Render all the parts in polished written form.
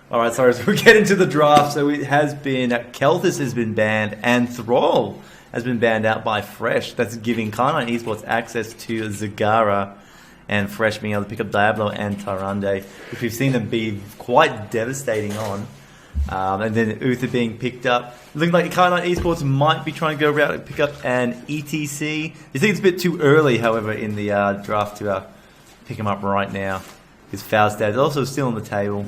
All right, sorry. So we're getting to the draft. So it has been Kelthus has been banned and Thrall has been banned out by Fresh. That's giving Kyanite eSports access to Zagara and Fresh being able to pick up Diablo and Tyrande, which we've seen them be quite devastating on. And then Uther being picked up. Looking like Kyanite eSports might be trying to go around and pick up an ETC. You think it's a bit too early, however, in the draft to pick him up right now. Because Faustad is also still on the table.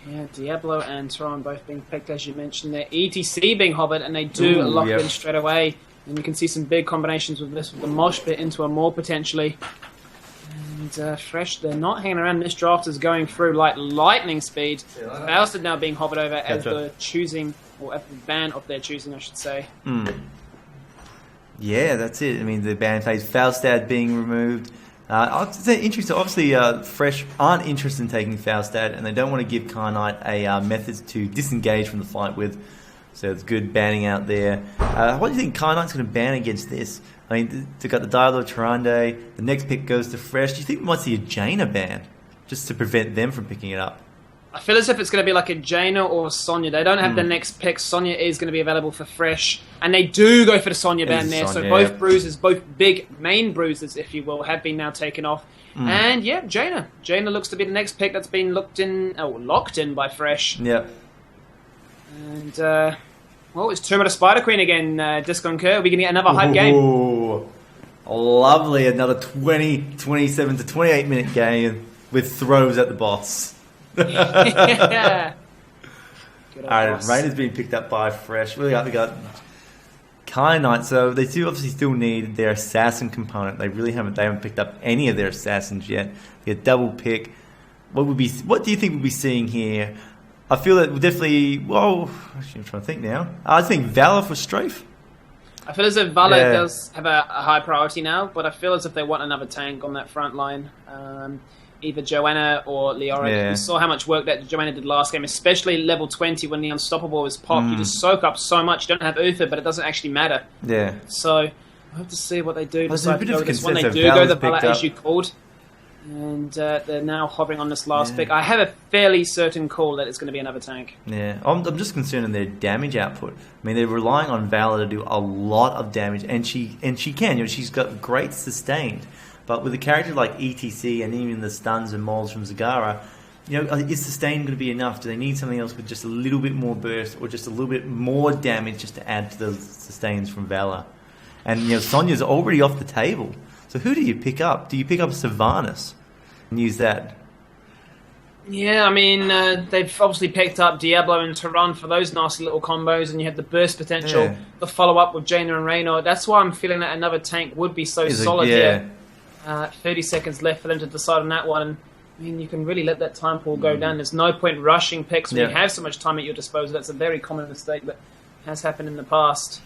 Yeah, Diablo and Tron both being picked, as you mentioned there. ETC being hobbled, and they do lock in straight away. And you can see some big combinations with this, with the mosh pit into a more potentially. And Fresh, they're not hanging around. This draft is going through like lightning speed. Faustad now being hobbled over as the choosing, or at the ban of their choosing, I should say. Yeah, that's it. I mean, the ban phase, Faustad being removed. It's interesting. Obviously, Fresh aren't interested in taking Faustad, and they don't want to give Kyanite a method to disengage from the fight with. So it's good banning out there. What do you think Kyanite's going to ban against this? I mean, they've got the Diablo Tyrande. The next pick goes to Fresh. Do you think we might see a Jaina ban just to prevent them from picking it up? I feel as if it's going to be like a Jaina or a Sonya. They don't have the next pick. Sonya is going to be available for Fresh. And they do go for the Sonya ban there. So both bruises, both big main bruises, if you will, have been now taken off. And yeah, Jaina. Jaina looks to be the next pick that's been locked in by Fresh. Yep. And, well, it's Tomb of the Spider Queen again, Disconcur. Are we going to get another hype game? Lovely. Another 27 to 28 minute game with throws at the boss. Yeah. Alright, Rainer's being picked up by Fresh. We got Kyanite, so they do obviously still need their assassin component. They haven't picked up any of their assassins yet. They get double pick. What do you think we'll be seeing here? I feel that we'll definitely actually I'm trying to think now. I think Valor for Strafe. I feel as if Valor does have a high priority now, but I feel as if they want another tank on that front line. Either Joanna or Leora. Yeah. We saw how much work that Joanna did last game, especially level 20 when the Unstoppable was popped. You just soak up so much. You don't have Uther, but it doesn't actually matter. Yeah. So I have to see what they do. Decide to go with this one. They do go the Valor as you called. And they're now hovering on this last pick. I have a fairly certain call that it's going to be another tank. Yeah, I'm just concerned in their damage output. I mean, they're relying on Valor to do a lot of damage, and she can. She's got great sustained. But with a character like ETC and even the stuns and mauls from Zagara, is sustain going to be enough? Do they need something else with just a little bit more burst or just a little bit more damage just to add to the sustains from Valor? And Sonya's already off the table. So who do you pick up? Do you pick up Sylvanas and use that? Yeah, I mean, they've obviously picked up Diablo and Tehran for those nasty little combos, and you had the burst potential, the follow-up with Jaina and Raynor. That's why I'm feeling that another tank would be so solid here. 30 seconds left for them to decide on that one. And, I mean, you can really let that time pool go down. There's no point rushing picks when you have so much time at your disposal. That's a very common mistake that has happened in the past.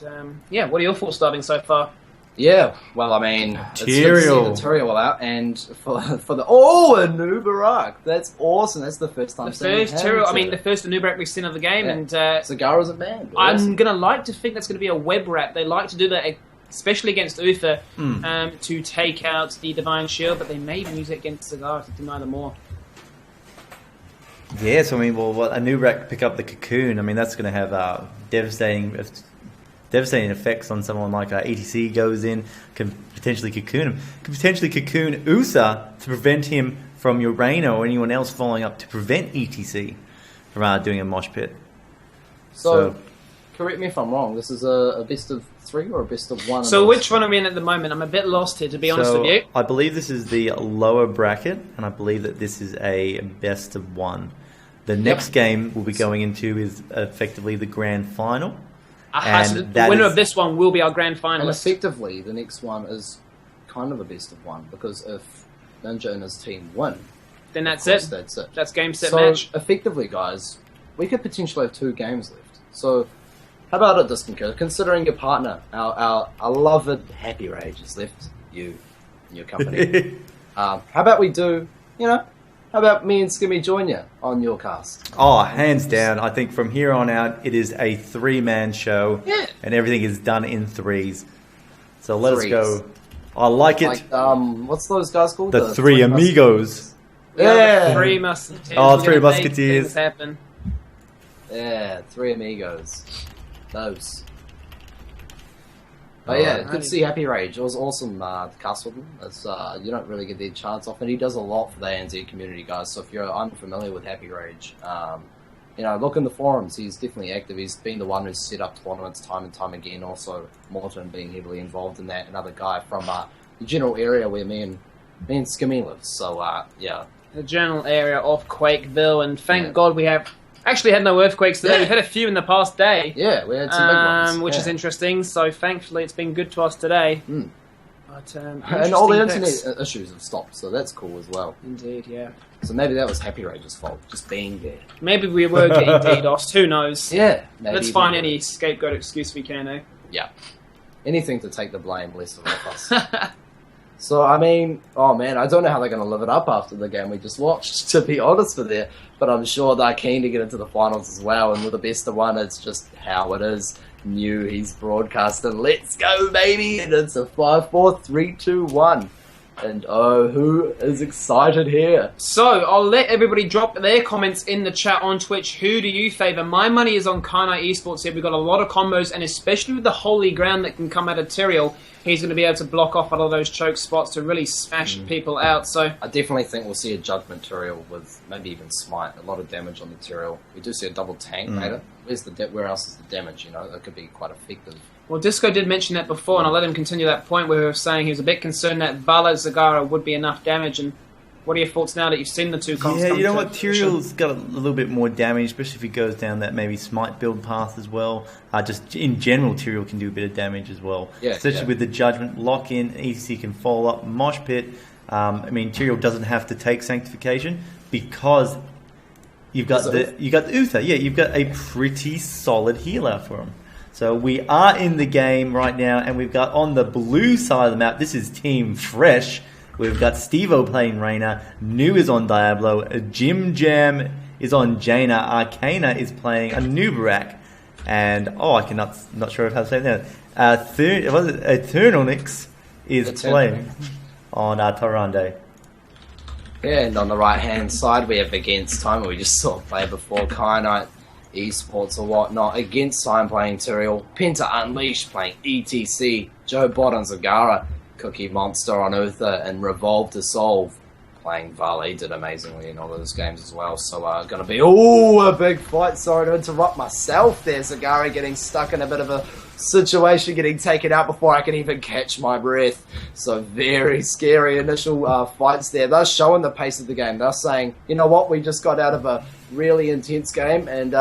And, what are your thoughts starting so far? Yeah, well, I mean, it's good to see the Turiel out, and for the a new Barak. That's awesome. That's the first time. The first Turiel, the first Anubarak we've seen of the game, and Zagara's a man. I'm gonna like to think that's gonna be a web wrap. They like to do that, especially against Uther, to take out the Divine Shield, but they may even use it against Zagara to deny them more. Yes, I mean, Anubarak pick up the Cocoon. I mean, that's going to have devastating effects on someone like ETC goes in, can potentially cocoon him. Can potentially cocoon Usa to prevent him from Urano or anyone else following up to prevent ETC from doing a mosh pit. So, correct me if I'm wrong, this is a best of 3 or a best of 1? So which one are we in at the moment? I'm a bit lost here, to be honest with you. I believe this is the lower bracket, and I believe that this is a best of 1. The next game we'll be going into is effectively the grand final. So the winner of this one will be our grand finalist. And effectively, the next one is kind of a best of 1, because if Ninja and his team win, then that's it. That's it. That's game, set, match. So effectively, guys, we could potentially have 2 games left. So how about it, Disconcur? Considering your partner, our loved Happy Rage is left, you and your company. How about we do, how about me and Skimmy join you on your cast? Oh, hands down. I think from here on out, it is a 3-man show, and everything is done in 3s. So let us go. I like it. What's those guys called? The 3 amigos. Yeah. Three Musketeers. Oh, We're Three gonna make Musketeers. things happen. Yeah, three amigos. Those. But yeah, good to see Happy Rage. It was awesome to cast with him. It's, you don't really get the chance off, and he does a lot for the ANZ community, guys. So if you're unfamiliar with Happy Rage, you know, look in the forums. He's definitely active. He's been the one who's set up tournaments time and time again. Also, Morton being heavily involved in that. Another guy from the general area where me and Skimmy live. So yeah, the general area of Quakeville, and thank God we have actually had no earthquakes today. Yeah. We've had a few in the past day. Yeah, we had some big ones, which is interesting. So thankfully, it's been good to us today. Mm. But, and all the interesting internet issues have stopped, so that's cool as well. Indeed, yeah. So maybe that was Happy Rage's fault, just being there. Maybe we were getting DDoSed. Who knows? Yeah, maybe Let's find any scapegoat excuse we can, eh? Yeah, anything to take the blame, less of us. So, I mean, oh man, I don't know how they're going to live it up after the game we just watched, to be honest with you. But I'm sure they're keen to get into the finals as well. And with the best of one, it's just how it is. New, he's broadcasting, let's go, baby! And it's a 5, 4, 3, 2, 1. And oh, who is excited here? So, I'll let everybody drop their comments in the chat on Twitch. Who do you favour? My money is on Kyanite eSports here. We've got a lot of combos, and especially with the holy ground that can come out of Tyrael, he's going to be able to block off a lot of those choke spots to really smash people out. So I definitely think we'll see a Judgment Tyrael with maybe even Smite. A lot of damage on the Tyrael. We do see a double tank later. Where else is the damage? You know, that could be quite effective. Well, Disco did mention that before, and I'll let him continue that point where he was saying he was a bit concerned that Vala Zagara would be enough damage. And what are your thoughts now that you've seen the two comps? Yeah, you know what? Tyrael's got a little bit more damage, especially if he goes down that maybe Smite build path as well. Just in general, Tyrael can do a bit of damage as well. Yeah, especially with the Judgment lock in, ETC can follow up Mosh Pit. I mean, Tyrael doesn't have to take Sanctification because you've got the Uther. Yeah, you've got a pretty solid healer for him. So we are in the game right now, and we've got on the blue side of the map, this is Team Fresh. We've got Stevo playing Reyna, New is on Diablo, Jim Jam is on Jaina, Arcana is playing a Nubarak, and I not sure how to say that. Eternalnix is playing on Torande. Yeah, and on the right hand side we have against Time, we just saw play before Kyanite eSports or whatnot against Time playing Tyrael, Penta Unleashed playing ETC, Joe Bot on Zagara, Cookie Monster on Uther, and Revolve to Solve playing Vale. He did amazingly in all those games as well. So going to be a big fight. Sorry to interrupt myself there. Zagara getting stuck in a bit of a situation, getting taken out before I can even catch my breath. So very scary initial fights there. They're showing the pace of the game. They're saying, you know what, we just got out of a really intense game, and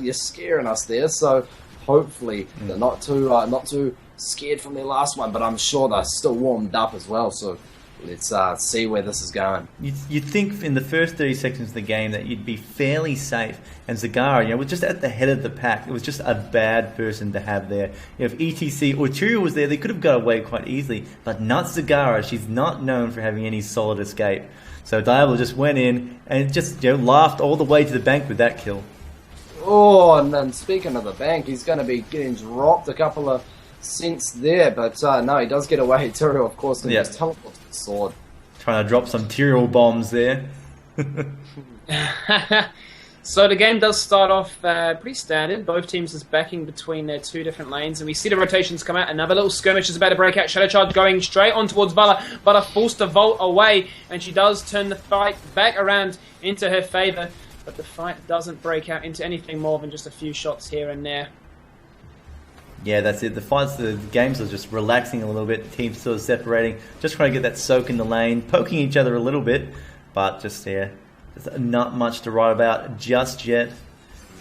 you're scaring us there. So hopefully they're not too scared from their last one, but I'm sure they're still warmed up as well. So let's see where this is going. You'd think in the first 30 seconds of the game that you'd be fairly safe, and Zagara, was just at the head of the pack. It was just a bad person to have there. If ETC or Tyrael was there, they could have got away quite easily, but not Zagara. She's not known for having any solid escape. So Diablo just went in and just laughed all the way to the bank with that kill. Oh, and then speaking of the bank, he's going to be getting dropped a couple of cents there, but no, he does get away. Tyrael, of course, and just teleports the sword. Trying to drop some Tyrael bombs there. So the game does start off pretty standard. Both teams is backing between their two different lanes, and we see the rotations come out. Another little skirmish is about to break out. Shadow Charge going straight on towards Vala. Vala forced to vault away, and she does turn the fight back around into her favour, but the fight doesn't break out into anything more than just a few shots here and there. Yeah, that's it. The games are just relaxing a little bit. Teams sort of separating, just trying to get that soak in the lane, poking each other a little bit, but just there's not much to write about just yet.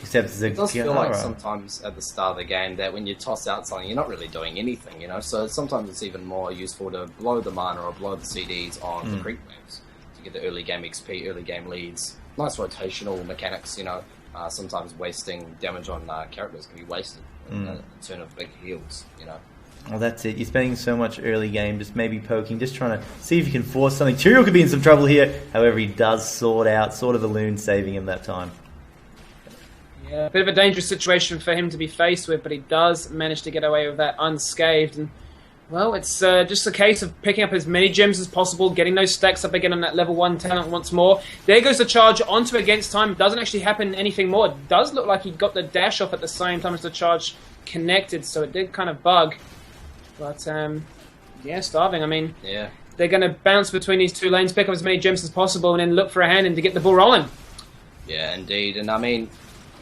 Except Zagara. It does feel like sometimes at the start of the game that when you toss out something, you're not really doing anything, So sometimes it's even more useful to blow the mana or blow the CDs on the creep waves to get the early game XP, early game leads. Nice rotational mechanics, Sometimes wasting damage on characters can be wasted in turn of big heals, Well, that's it. You're spending so much early game, just maybe poking, just trying to see if you can force something. Tyrael could be in some trouble here. However, he does sort of the loon, saving him that time. Yeah, a bit of a dangerous situation for him to be faced with, but he does manage to get away with that unscathed. And Well, it's just a case of picking up as many gems as possible, getting those stacks up again on that level 1 talent once more. There goes the charge onto against time. Doesn't actually happen anything more. It does look like he got the dash off at the same time as the charge connected, so it did kind of bug. But, yeah, Starving. I mean, Yeah. they're going to bounce between these two lanes, pick up as many gems as possible, and then look for a hand in to get the ball rolling. Yeah, indeed. And I mean,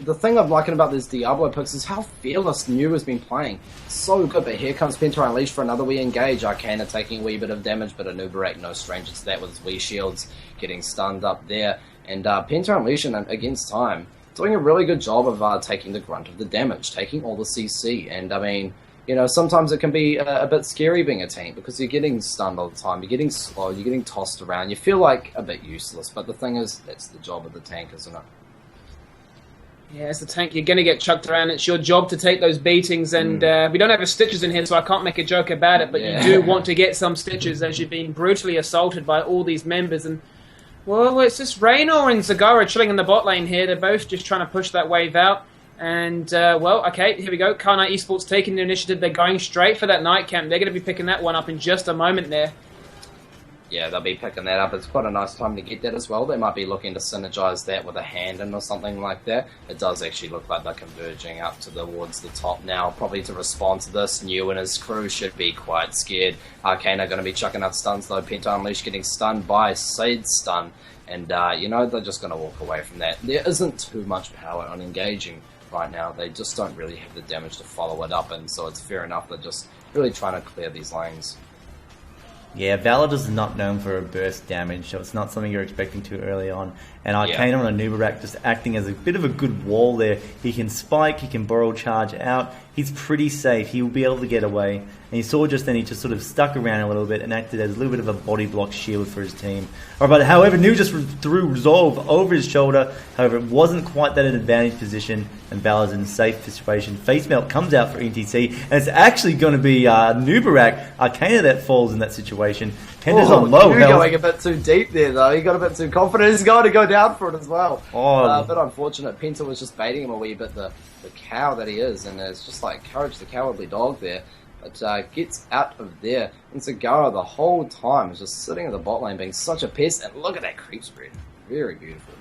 the thing I'm liking about this Diablo picks is how fearless New has been playing. So good, but here comes Penta Unleashed for another wee engage. Arcana taking a wee bit of damage, but Anubarak no stranger to that with his wee shields getting stunned up there. And Penta Unleashed against time, doing a really good job of taking the grunt of the damage, taking all the CC. And I mean, you know, sometimes it can be a bit scary being a tank because you're getting stunned all the time, you're getting slow, you're getting tossed around, you feel like a bit useless. But the thing is, that's the job of the tank, isn't it? Yeah, as the tank, you're going to get chucked around. It's your job to take those beatings, and we don't have a stitches in here, so I can't make a joke about it, but you do want to get some stitches as you've been brutally assaulted by all these members. And, well, it's just Raynor and Zagara chilling in the bot lane here. They're both just trying to push that wave out. And, well, okay, here we go. Kyanite eSports taking the initiative. They're going straight for that night camp. They're going to be picking that one up in just a moment there. Yeah, they'll be picking that up. It's quite a nice time to get that as well. They might be looking to synergize that with a hand in or something like that. It does actually look like they're converging up towards the top now, probably to respond to this. New and his crew should be quite scared. Arcana going to be chucking out stuns though. Penta Unleashed getting stunned by Sade's stun. And, you know, they're just going to walk away from that. There isn't too much power on engaging right now. They just don't really have the damage to follow it up, and so it's fair enough. They're just really trying to clear these lanes. Yeah, Valor is not known for a burst damage, so it's not something you're expecting too early on. And Arcana on Anubarak just acting as a bit of a good wall there. He can spike, he can borrow charge out. He's pretty safe. He will be able to get away. And you saw just then he just sort of stuck around a little bit and acted as a little bit of a body block shield for his team. However, New just threw Resolve over his shoulder. However, it wasn't quite that an advantage position, and Valor's in a safe situation. Face Melt comes out for NTC, and it's actually going to be Anubarak, Arcana that falls in that situation. Kendra's on low You're health. going a bit too deep there, though. He got a bit too confident. He's going to go down for it as well. A bit unfortunate. Penta was just baiting him a wee bit, the cow that he is, and it's just like Courage the Cowardly Dog there. But gets out of there. And Zagara the whole time is just sitting in the bot lane being such a pest. And look at that creep spread. Very beautiful.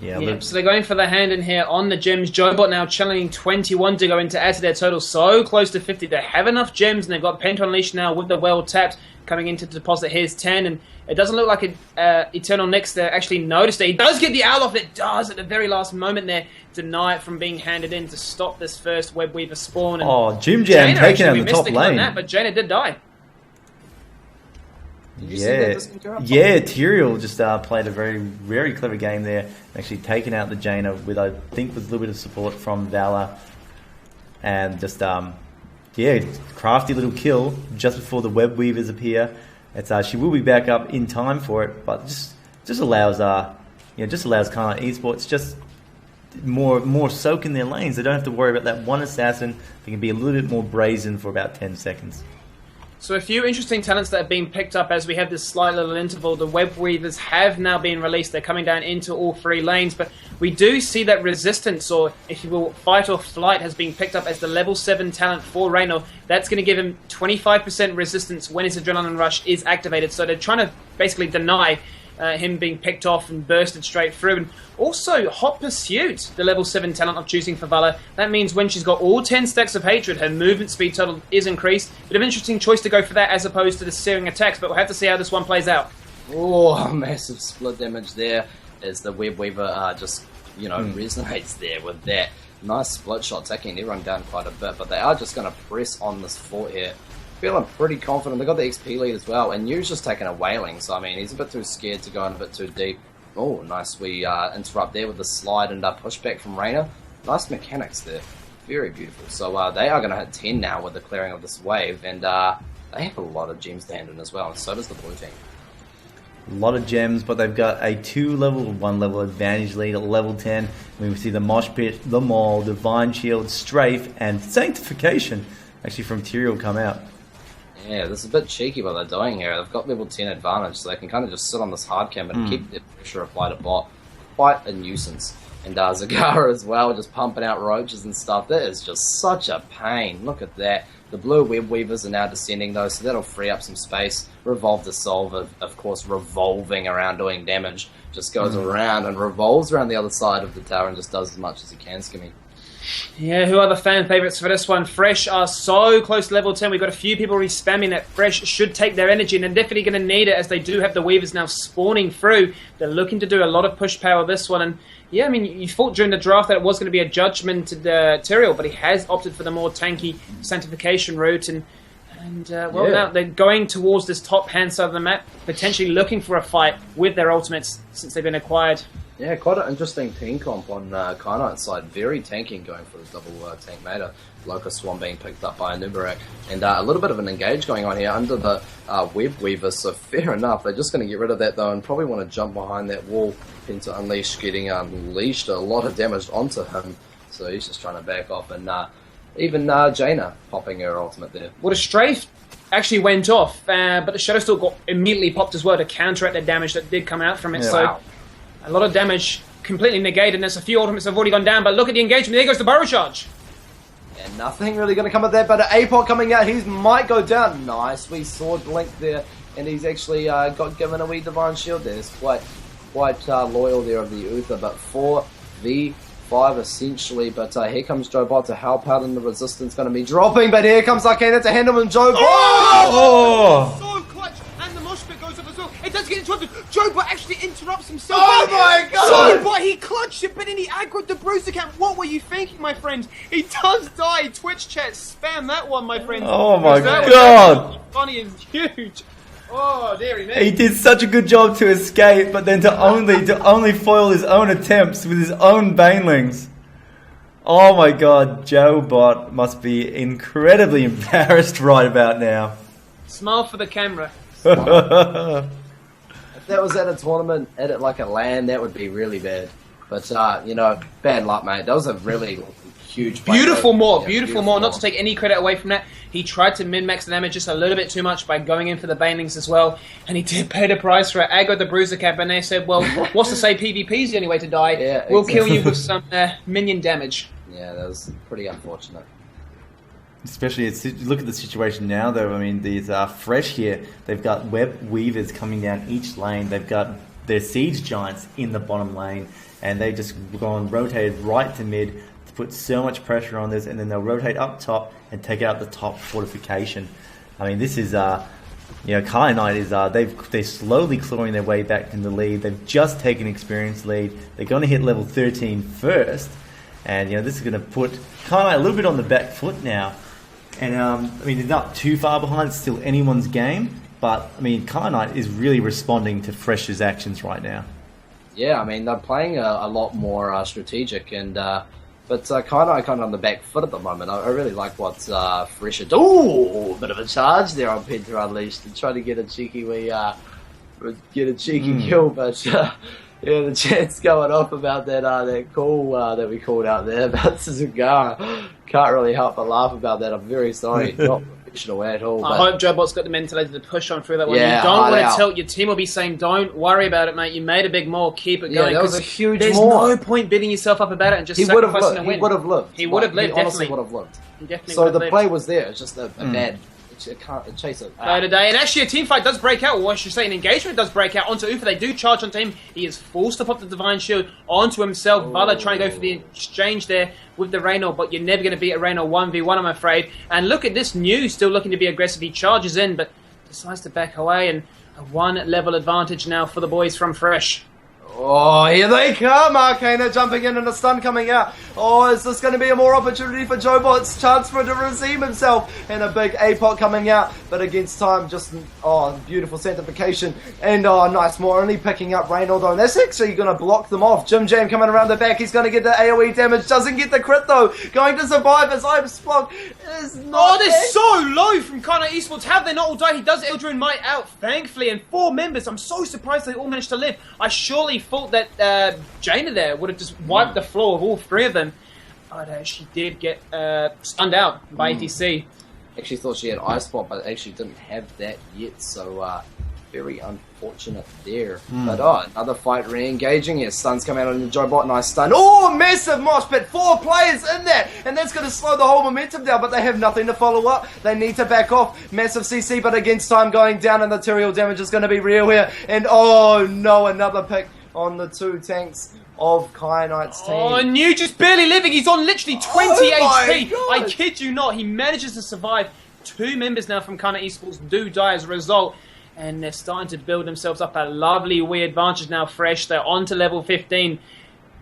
Yeah, so they're going for the hand in here on the gems. Jobot now challenging 21 to go in to add to their total. So close to 50. They have enough gems, and they've got Penta Unleashed now with the well tapped coming in to deposit his 10. And it doesn't look like Eternal Nyx there actually noticed it. He does get the owl off. It does at the very last moment there. Deny it from being handed in to stop this first Web Weaver spawn. And Jim Jam taking out the top lane. That, but Jaina did die. Did you see that? Yeah, Tyrael just played a very, very clever game there. Actually taking out the Jaina with, I think, with a little bit of support from Valor. And just, crafty little kill just before the Web Weavers appear. It's she will be back up in time for it, but just allows Kyanite eSports just more soak in their lanes. They don't have to worry about that one assassin. They can be a little bit more brazen for about 10 seconds. So a few interesting talents that have been picked up as we have this slight little interval. The Web Weavers have now been released. They're coming down into all three lanes, but we do see that resistance, or if you will, fight or flight, has been picked up as the level 7 talent for Raynor. That's going to give him 25% resistance when his Adrenaline Rush is activated. So they're trying to basically deny him being picked off and bursted straight through. And also, Hot Pursuit, the level 7 talent of choosing for Valor. That means when she's got all 10 stacks of Hatred, her movement speed total is increased. Bit of an interesting choice to go for that as opposed to the Searing Attacks, but we'll have to see how this one plays out. Oh, massive split damage there as the Web Weaver just, resonates there with that. Nice split shot, taking everyone down quite a bit, but they are just going to press on this fort here. Feeling pretty confident. They got the XP lead as well, and New's just taking a whaling, so I mean, he's a bit too scared to go in a bit too deep. Oh, nice. We interrupt there with the slide and pushback from Raynor. Nice mechanics there. Very beautiful. So they are going to hit 10 now with the clearing of this wave, and they have a lot of gems to hand in as well, and so does the blue team. A lot of gems, but they've got a 1 level advantage lead at level 10. We see the Mosh Pit, the Maul, Divine Shield, Strafe, and Sanctification actually from Tyrael come out. Yeah, this is a bit cheeky what they're doing here. They've got level 10 advantage, so they can kind of just sit on this hard cam and keep the pressure applied at bot. Quite a nuisance. And Zagara as well, just pumping out roaches and stuff. That is just such a pain. Look at that. The blue web weavers are now descending though, so that'll free up some space. Revolve the Solve, of course, revolving around doing damage. Just goes around and revolves around the other side of the tower and just does as much as he can, Skimmy. Yeah, who are the fan favourites for this one? Fresh are so close to level 10. We've got a few people re-spamming that. Fresh should take their energy, and they're definitely going to need it as they do have the Weavers now spawning through. They're looking to do a lot of push power this one. And yeah, I mean, you thought during the draft that it was going to be a judgment Tyrael, but he has opted for the more tanky Sanctification route. Now they're going towards this top hand side of the map, potentially looking for a fight with their ultimates since they've been acquired. Yeah, quite an interesting team comp on Kyanite's side. Very tanking, going for the double tank meta. Locust Swan being picked up by a Nubarak. And a little bit of an engage going on here under the Web Weaver, so fair enough. They're just going to get rid of that though and probably want to jump behind that wall into Unleash, getting unleashed a lot of damage onto him. So he's just trying to back off, and even Jaina popping her ultimate there. Well, the strafe actually went off, but the Shadow still got immediately popped as well to counteract the damage that did come out from it. Yeah, so wow. A lot of damage completely negated, and there's a few ultimates have already gone down, but look at the engagement. There goes the Burrow Charge. And nothing really going to come of that, but an APOC coming out, he might go down. Nice, we saw Blink there, and he's actually got given a wee Divine Shield there. It's quite loyal there of the Uther, but 4v5 essentially. But here comes JoeBot to help out, and the resistance going to be dropping, but here comes Arcana to handle him. JoeBot! Oh! So clutch, and the mosh pit goes up as well. It does get interrupted. JoeBot actually interrupts himself. Oh my god! JoeBot, he clutched it, but then he aggroed the Bruiser Camp. What were you thinking, my friend? He does die. Twitch chat, spam that one, my friend. Oh my That god! was funny and huge. Oh, dearie me. He did such a good job to escape, but then to only foil his own attempts with his own banelings. Oh my god, JoeBot must be incredibly embarrassed right about now. Smile for the camera. If that was at a tournament, at it like a LAN, that would be really bad. But, bad luck, mate. That was a really huge play. Beautiful more, Yeah, beautiful more. Not to take any credit away from that. He tried to min-max the damage just a little bit too much by going in for the banelings as well. And he did pay the price for it. Aggroed the Bruiser Cap, and they said, well, what's to say PvP's the only way to die? Yeah, we'll exactly. kill you with some minion damage. Yeah, that was pretty unfortunate. Especially, look at the situation now, though. I mean, these are fresh here. They've got web weavers coming down each lane. They've got their siege giants in the bottom lane, and they've just gone rotated right to mid to put so much pressure on this, and then they'll rotate up top and take out the top fortification. I mean, this is Kyanite is they're slowly clawing their way back in the lead. They've just taken experience lead. They're going to hit level 13 first, and this is going to put Kyanite a little bit on the back foot now. And I mean, they're not too far behind. It's still anyone's game, but I mean, Kyanite is really responding to Fresh's actions right now. Yeah, I mean, they're playing a lot more strategic, and but Kyanite kind of on the back foot at the moment. I really like what Fresh is. Ooh, bit of a charge there on Penta Unleashed and try to get a cheeky kill, but yeah, the chat's going off about that call that we called out there about Zagara. Can't really help but laugh about that. I'm very sorry. Not professional at all. I hope JoeBot's got the mentality to push on through that one. Yeah, You don't want to out. tilt. Your team will be saying, don't worry about it, mate. You made a big maul. Keep it Yeah, going. that was 'cause a huge There's maul. no point beating yourself up about it and just He would have sacrificing lived. a win. He would have lived. He would have lived, He honestly definitely. would have lived. He definitely So would the have play lived. was there. It's just a bad. It chaser. Today. And actually a team fight does break out, or I should say an engagement does break out onto Ufa. They do charge onto him. He is forced to pop the Divine Shield onto himself. Vala trying to go for the exchange there with the Reynor, but you're never going to beat a Reynor 1v1, I'm afraid. And look at this New, still looking to be aggressive. He charges in, but decides to back away, and a 1 level advantage now for the boys from Fresh. Oh, here they come! Arcana jumping in and a stun coming out. Oh, is this going to be a more opportunity for JoeBot's chance for him to redeem himself? And a big APOC coming out, but against time, just, beautiful sanctification. And, nice, more only picking up Reynor though. And that's actually going to block them off. Jim Jam coming around the back, he's going to get the AoE damage, doesn't get the crit though. Going to survive as Ibsplunk is not... Oh, they're so low from Kyanite eSports. Have they not all died? He does Eldrin Might out, thankfully, and 4 members. I'm so surprised they all managed to live. I surely thought that Jaina there would have just wiped the floor of all 3 of them. But she did get stunned out by ATC. Actually thought she had Ice Spot, but actually didn't have that yet, so very unfortunate there. But another fight re-engaging here. Stun's coming out on the Jobot. Nice stun. Oh, massive mosh pit. 4 players in there. And that's going to slow the whole momentum down. But they have nothing to follow up. They need to back off. Massive CC, but against time going down. And the material damage is going to be real here. And oh no, another pick on the 2 tanks of Kyanite's team. Oh, and you just barely living. He's on literally 20 HP. God. I kid you not. He manages to survive. 2 members now from Kyanite eSports do die as a result. And they're starting to build themselves up a lovely wee advantage now. Fresh, they're on to level 15.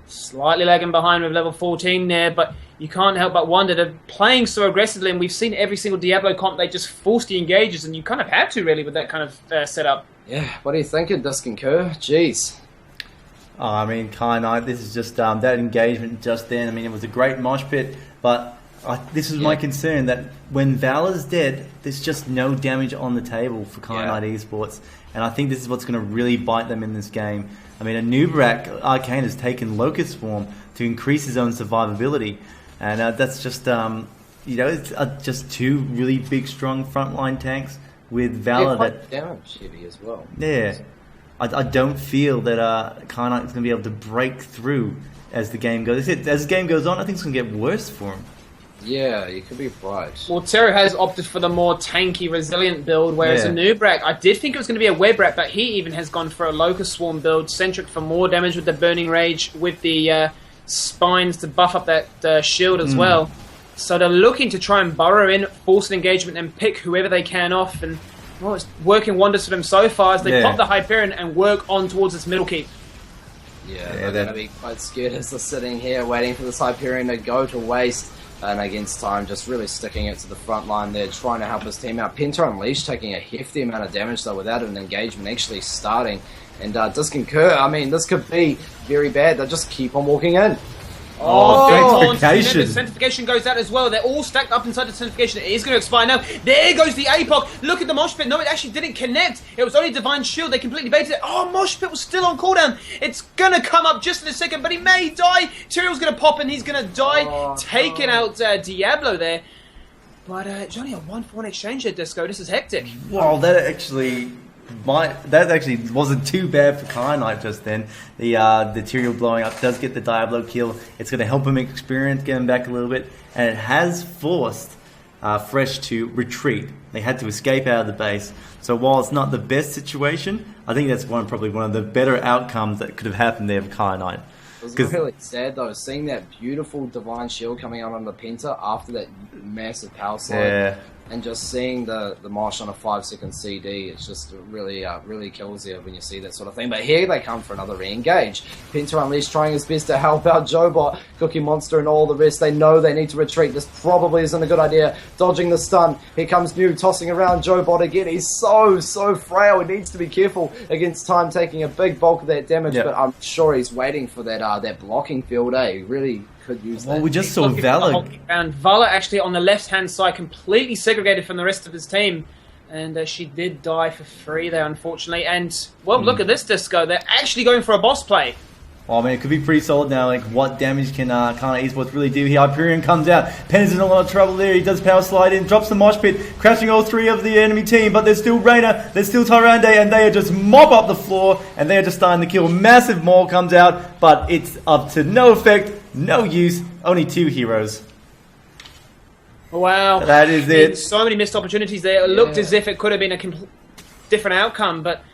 Slightly lagging behind with level 14 there, but you can't help but wonder. They're playing so aggressively, and we've seen every single Diablo comp, they just force the engages, and you kind of have to, really, with that kind of setup. Yeah, what are you thinking, Dusk and Kerr? Jeez. Oh, I mean, Kyanite, this is just that engagement just then. I mean, it was a great mosh pit, but this is my concern, that when Valor's dead, there's just no damage on the table for Kyanite eSports. And I think this is what's going to really bite them in this game. I mean, a Nubrak Arcane has taken Locust form to increase his own survivability. And that's just, it's just 2 really big, strong frontline tanks with Valor. Quite damage heavy as well. Yeah. I don't feel that Kyanite is going to be able to break through as the game goes. As the game goes on, I think it's going to get worse for him. Yeah, you could be right. Well, Teru has opted for the more tanky, resilient build, whereas Nubrak, I did think it was going to be a web rat, but he even has gone for a Locust Swarm build, centric for more damage with the Burning Rage, with the spines to buff up that shield as well. So they're looking to try and burrow in, force an engagement, and pick whoever they can off, and well, it's working wonders for them so far as they pop the Hyperion and work on towards this middle keep. Yeah, they're going to be quite scared as they're sitting here waiting for this Hyperion to go to waste. And against time, just really sticking it to the front line there, trying to help his team out. Penta Unleashed taking a hefty amount of damage, though, without an engagement actually starting. And Dusk and Kerr, I mean, this could be very bad. They'll just keep on walking in. Sanctification. Sanctification goes out as well. They're all stacked up inside the Sanctification. It is going to expire now. There goes the APOC. Look at the Mosh Pit. No, it actually didn't connect. It was only Divine Shield. They completely baited it. Oh, Mosh Pit was still on cooldown. It's going to come up just in a second, but he may die. Tyrell's going to pop and he's going to die. Taking out Diablo there. But it's only a 1-for-1 exchange there, Disco. This is hectic. Wow, that actually wasn't too bad for Kyanite just then. The Tyrael blowing up does get the Diablo kill. It's going to help him experience, get him back a little bit, and it has forced Fresh to retreat. They had to escape out of the base. So while it's not the best situation, I think that's probably one of the better outcomes that could have happened there for Kyanite. It was really sad, though, seeing that beautiful Divine Shield coming out on the Penta after that massive power slide, and just seeing the Marsh on a 5-second CD. It's just really kills you when you see that sort of thing. But here they come for another re-engage. Penta Unleashed trying his best to help out Jobot, Cookie Monster, and all the rest. They know they need to retreat. This probably isn't a good idea. Dodging the stun. Here comes Mew, tossing around Jobot again. He's so frail. He needs to be careful against time, taking a big bulk of that damage. But I'm sure he's waiting for that blocking field. He really could use that. Well, we just saw Valor. And Valor actually on the left-hand side, completely segregated from the rest of his team. And she did die for free there, unfortunately. And, well, look at this, Disco. They're actually going for a boss play. Well, I mean, it could be pretty solid now. Like, what damage can Kyanite eSports really do here? Hyperion comes out. Pen's in a lot of trouble there. He does power slide in, drops the mosh pit, crashing all 3 of the enemy team. But there's still Reyna, there's still Tyrande, and they are just mop up the floor, and they are just starting to kill. Massive maul comes out, but it's up to no effect, no use, only 2 heroes. Wow. That is it. So many missed opportunities there. It looked as if it could have been a different outcome, but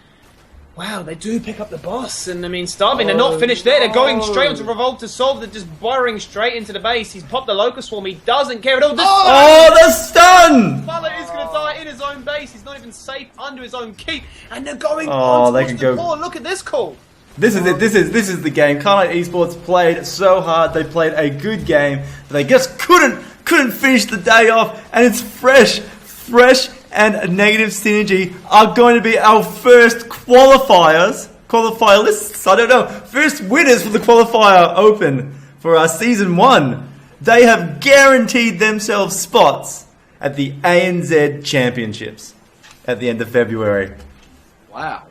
wow, they do pick up the boss. And I mean, Starving, they're not finished there. They're going straight onto Revolt to solve. They're just burrowing straight into the base. He's popped the Locust Swarm. He doesn't care at all. The stun! Valor is going to die in his own base. He's not even safe under his own keep. And they're going they can go. Look at this call. This is it. This is the game. Kyanite eSports played so hard. They played a good game. But they just couldn't finish the day off. And it's Fresh and Negative Synergy are going to be our first qualifier lists. I don't know. First winners for the Qualifier Open for our Season 1. They have guaranteed themselves spots at the ANZ Championships at the end of February. Wow.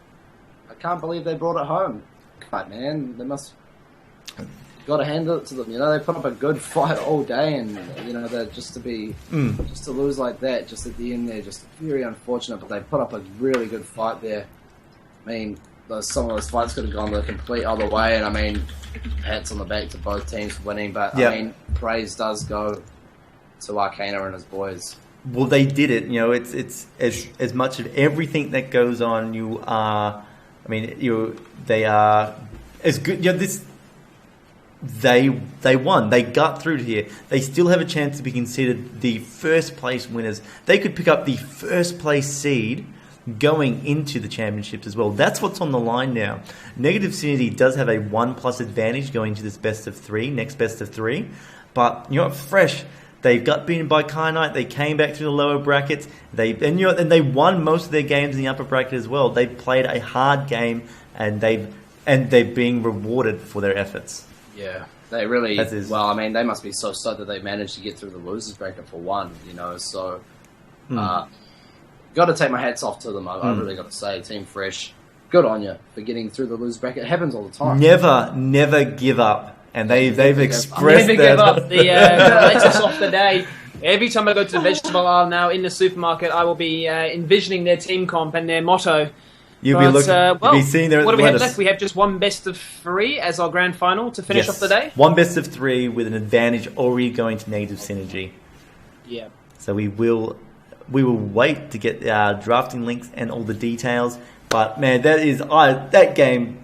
I can't believe they brought it home. God, man, they must... Got to hand it to them. You know, they put up a good fight all day, and you know, they're just to lose like that, just at the end there, just very unfortunate. But they put up a really good fight there. I mean, some of those fights could have gone the complete other way, and I mean, hats on the back to both teams for winning, but I mean, praise does go to Arcana and his boys. Well, they did it. You know, it's as much of everything that goes on. They are as good. You know, they won. They got through to here. They still have a chance to be considered the first place winners. They could pick up the first place seed going into the championships as well. That's what's on the line now. Negative Synergy does have a 1+ advantage going to this best of 3, next best of 3. But you know what, Fresh, they got beaten by Kyanite. They came back through the lower brackets. They won most of their games in the upper bracket as well. They played a hard game, and they're being rewarded for their efforts. Yeah, they really. Well, I mean, they must be so stoked that they managed to get through the losers bracket for one. You know, so got to take my hats off to them. I really got to say, Team Fresh, good on you for getting through the losers bracket. It happens all the time. Never give up, and they've expressed never give up. The latest off the day. Every time I go to the vegetable aisle now in the supermarket, I will be envisioning their team comp and their motto. You'll be seeing their. What do we have left? We have just one best of 3 as our grand final to finish off the day. One best of 3 with an advantage already going to Negative Synergy. Yeah. So we will wait to get our drafting links and all the details. But man, that game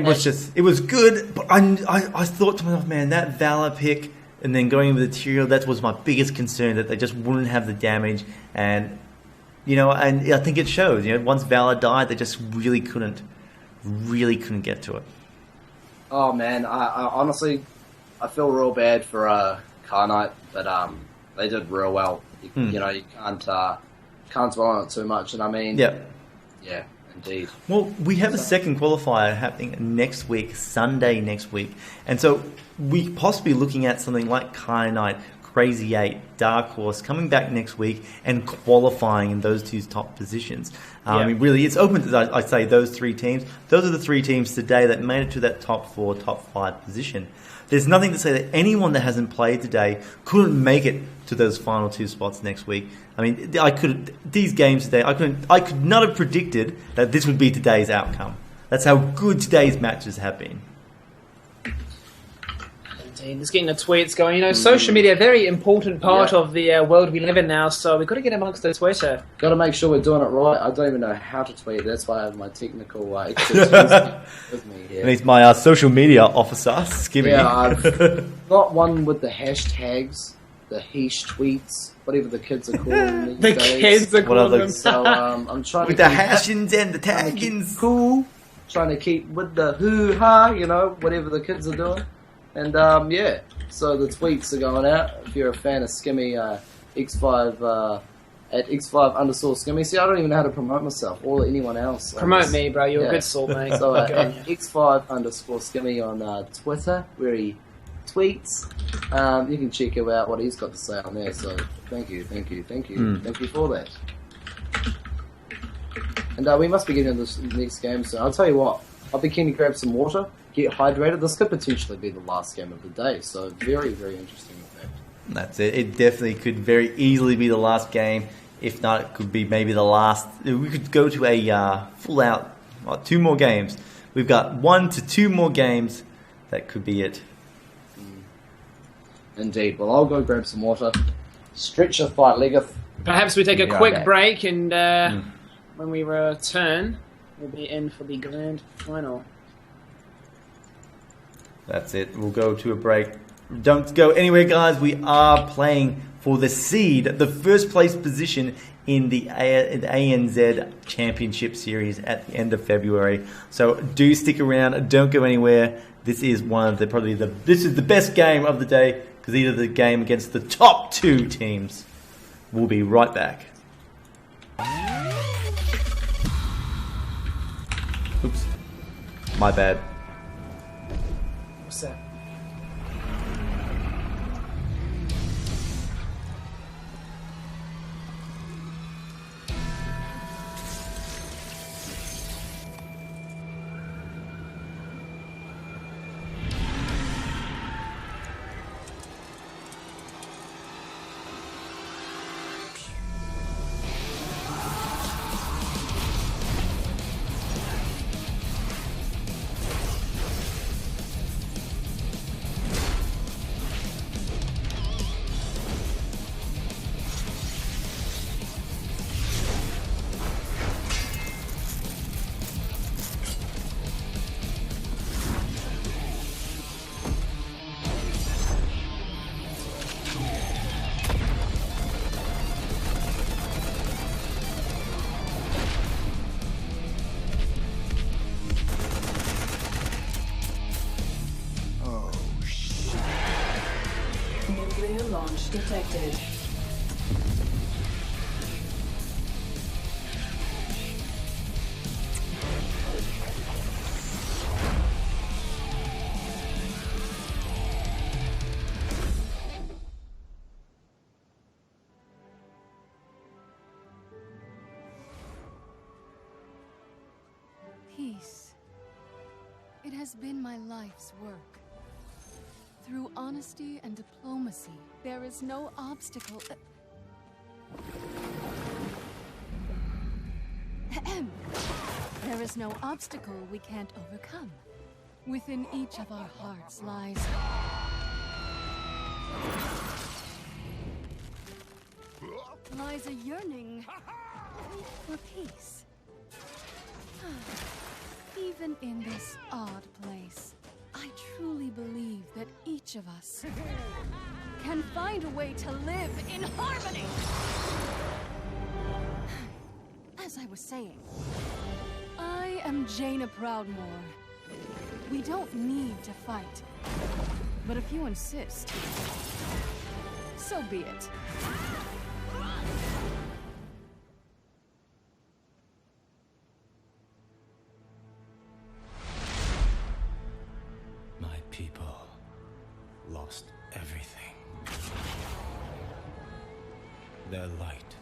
was just, it was good. But I thought to myself, man, that Valor pick and then going with the Tyrael, that was my biggest concern, that they just wouldn't have the damage. And and I think it shows. Once Valor died, they just really couldn't get to it. Oh man, I honestly, I feel real bad for Kyanite, but they did real well. You can't dwell on it too much. And I mean, yeah, indeed. Well, we have a second qualifier happening next week, Sunday next week, and so we possibly looking at something like Kyanite, Crazy 8, Dark Horse coming back next week and qualifying in those 2 top positions. I mean, really, it's open to, I say, those 3 teams. Those are the 3 teams today that made it to that top 4, top 5 position. There's nothing to say that anyone that hasn't played today couldn't make it to those final 2 spots next week. I mean, these games today, I could not have predicted that this would be today's outcome. That's how good today's matches have been. Just getting the tweets going. Social media, a very important part of the world we live in now, so we've got to get amongst the Twitter. Got to make sure we're doing it right. I don't even know how to tweet. That's why I have my technical expertise with me here. And he's my social media officer, Skimmy. Yeah, I've got one with the hashtags, the heesh tweets, whatever the kids are calling these days. Kids are calling them. So I'm trying with to the hashins and the taggins. Cool. Trying to keep with the hoo-ha, whatever the kids are doing. And so the tweets are going out. If you're a fan of Skimmy, X5 at X5_Skimmy. See, I don't even know how to promote myself or anyone else. Promote me, bro. You're a good soul, mate. So at X5_Skimmy on Twitter, where he tweets. You can check out what he's got to say on there. So thank you Thank you for that. And we must be getting into this next game. So I'll tell you what. I'll be keen to grab some water. Get hydrated. This could potentially be the last game of the day, so very, very interesting with that. That's it. It definitely could very easily be the last game. If not, it could be maybe the last. We could go to a full out 2 more games. We've got 1 to 2 more games. That could be it. Indeed. Well, I'll go grab some water. Stretch your fight leggeth. Perhaps we take a quick break, and when we return, we'll be in for the grand final. That's it. We'll go to a break. Don't go anywhere, guys. We are playing for the seed, the first place position in the ANZ Championship Series at the end of February. So do stick around. Don't go anywhere. This is this is the best game of the day, because either the game against the top 2 teams. We'll be right back. Oops. My bad. What's that? Nuclear launch detected. Peace. It has been my life's work. Through honesty and diplomacy, there is no obstacle. There is no obstacle we can't overcome. Within each of our hearts lies a yearning for peace. Even in this odd place, I truly believe that each of us can find a way to live in harmony. As I was saying, I am Jaina Proudmoore. We don't need to fight, but if you insist, so be it. My people lost everything. Their light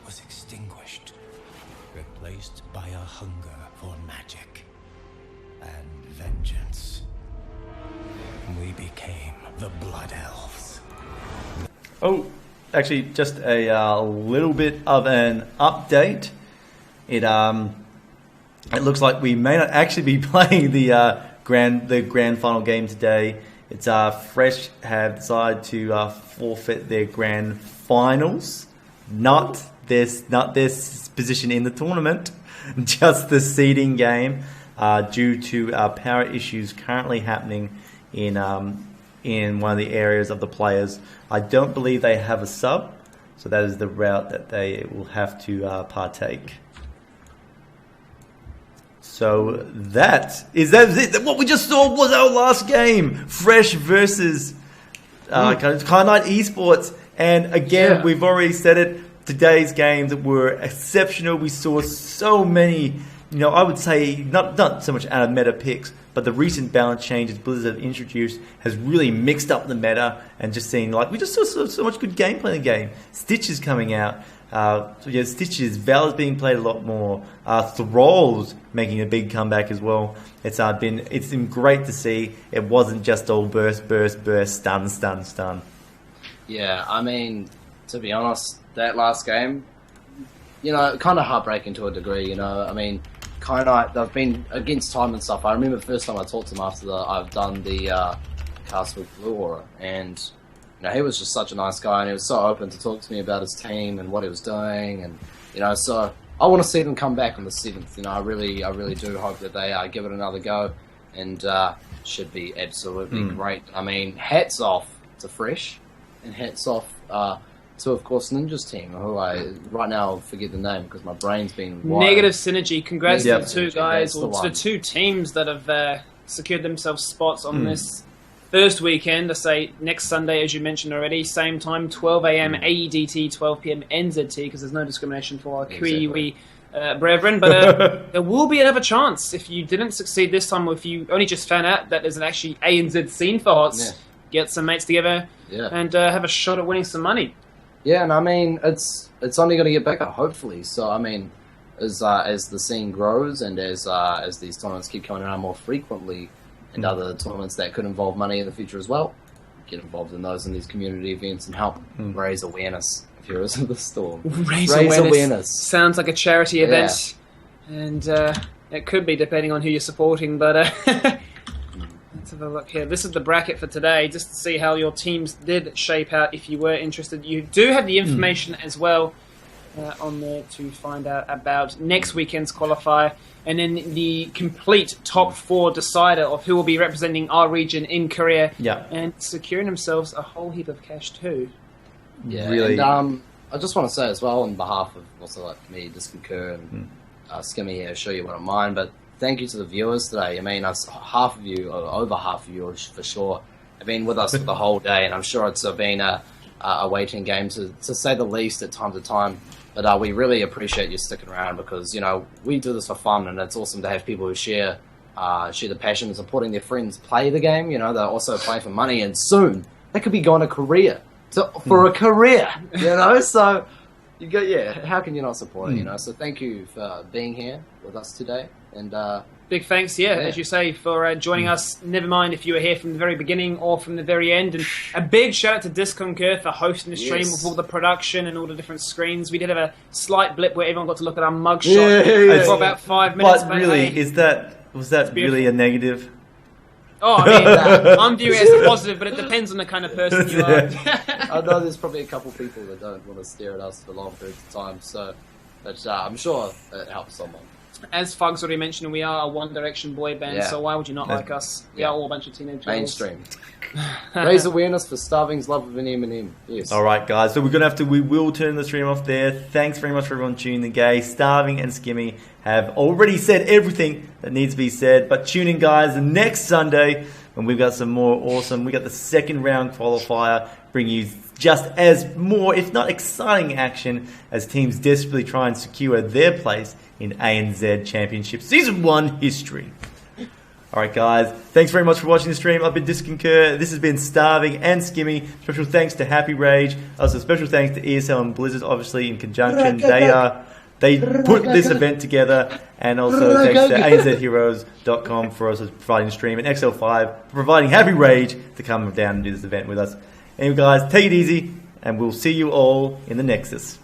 was extinguished, replaced by a hunger for magic and vengeance. We became the Blood Elves. Oh, actually, just a little bit of an update. It looks like we may not actually be playing the grand final game today. It's Fresh have decided to forfeit their grand finals, not this position in the tournament, just the seeding game, due to power issues currently happening in one of the areas of the players. I don't believe they have a sub, so that is the route that they will have to partake. So that is it. What we just saw was our last game, Fresh versus Kyanite eSports, and again we've already said it. Today's games were exceptional. We saw so many, I would say not so much out of meta picks, but the recent balance changes Blizzard have introduced has really mixed up the meta, and just seeing we just saw so much good gameplay in the game. Stitches coming out. Stitches, Val's being played a lot more. Thralls making a big comeback as well. It's been great to see. It wasn't just all burst, stun. Yeah, I mean, to be honest, that last game, kind of heartbreaking to a degree. I mean, Kyanite, they've been against time and stuff. I remember the first time I talked to him after I've done the cast with Blue Aura, and he was just such a nice guy, and he was so open to talk to me about his team and what he was doing, and so I want to see them come back on the 7th. I really do hope that they give it another go, and should be absolutely great. I mean, hats off to Fresh, and hats off to, of course, Ninja's team, who I right now forget the name because my brain's been wired. Negative Synergy. Congrats to the two Synergy, guys, that's or the to the one. two teams that have secured themselves spots on this first weekend. I say next Sunday, as you mentioned already, same time, 12 a.m. AEDT, 12 p.m. NZT, because there's no discrimination for our Kiwi brethren. But there will be another chance if you didn't succeed this time, or if you only just found out that there's an actually ANZ scene for HOTS. Get some mates together and have a shot at winning some money. Yeah, and I mean, it's only going to get bigger, hopefully. So, I mean, as the scene grows and as these tournaments keep coming around more frequently, and other tournaments that could involve money in the future as well, get involved in those in these community events and help raise awareness of Heroes of the Storm. Raise awareness. Sounds like a charity event, and it could be depending on who you're supporting, but let's have a look here. This is the bracket for today, just to see how your teams did shape out if you were interested. You do have the information as well on there to find out about next weekend's qualifier, and then the complete top 4 decider of who will be representing our region in Korea, and securing themselves a whole heap of cash too. Yeah, really. And I just want to say as well, on behalf of also me, Disconcur, and Skimmy here, show you what I'm mine, but thank you to the viewers today. I mean, half of you, or over half of you for sure, have been with us for the whole day, and I'm sure it's been a waiting game to say the least at time to time. But we really appreciate you sticking around because, we do this for fun, and it's awesome to have people who share the passion of supporting their friends play the game. They're also playing for money, and soon they could be going to Korea for a career, So you go, how can you not support it, So thank you for being here with us today, and big thanks, as you say, for joining us. Never mind if you were here from the very beginning or from the very end. And a big shout out to Disconcur for hosting the stream with all the production and all the different screens. We did have a slight blip where everyone got to look at our mugshot for about 5 minutes. But really, was that really a negative? Oh, I mean, I'm viewing it as a positive, but it depends on the kind of person you are. I know there's probably a couple people that don't want to stare at us for long periods of time, but I'm sure it helps someone. As Fug's already mentioned, we are a One Direction boy band, so why would you not like us? We are all a bunch of teenage girls. Mainstream. Raise awareness for Starving's love of an M&M. Yes. All right, guys. So we will turn the stream off there. Thanks very much for everyone tuning in. Gay, Starving, and Skimmy have already said everything that needs to be said. But tune in, guys, next Sunday when we've got some more awesome. We got the second round qualifier, bring you just as more, if not exciting, action as teams desperately try and secure their place in ANZ Championship Season 1 history. Alright guys, thanks very much for watching the stream. I've been Disconcur, this has been Starving and Skimmy. Special thanks to Happy Rage. Also special thanks to ESL and Blizzard, obviously in conjunction. They put this event together. And also thanks to ANZHeroes.com for also providing the stream, and XL5 for providing Happy Rage to come down and do this event with us. Anyway guys, take it easy, and we'll see you all in the Nexus.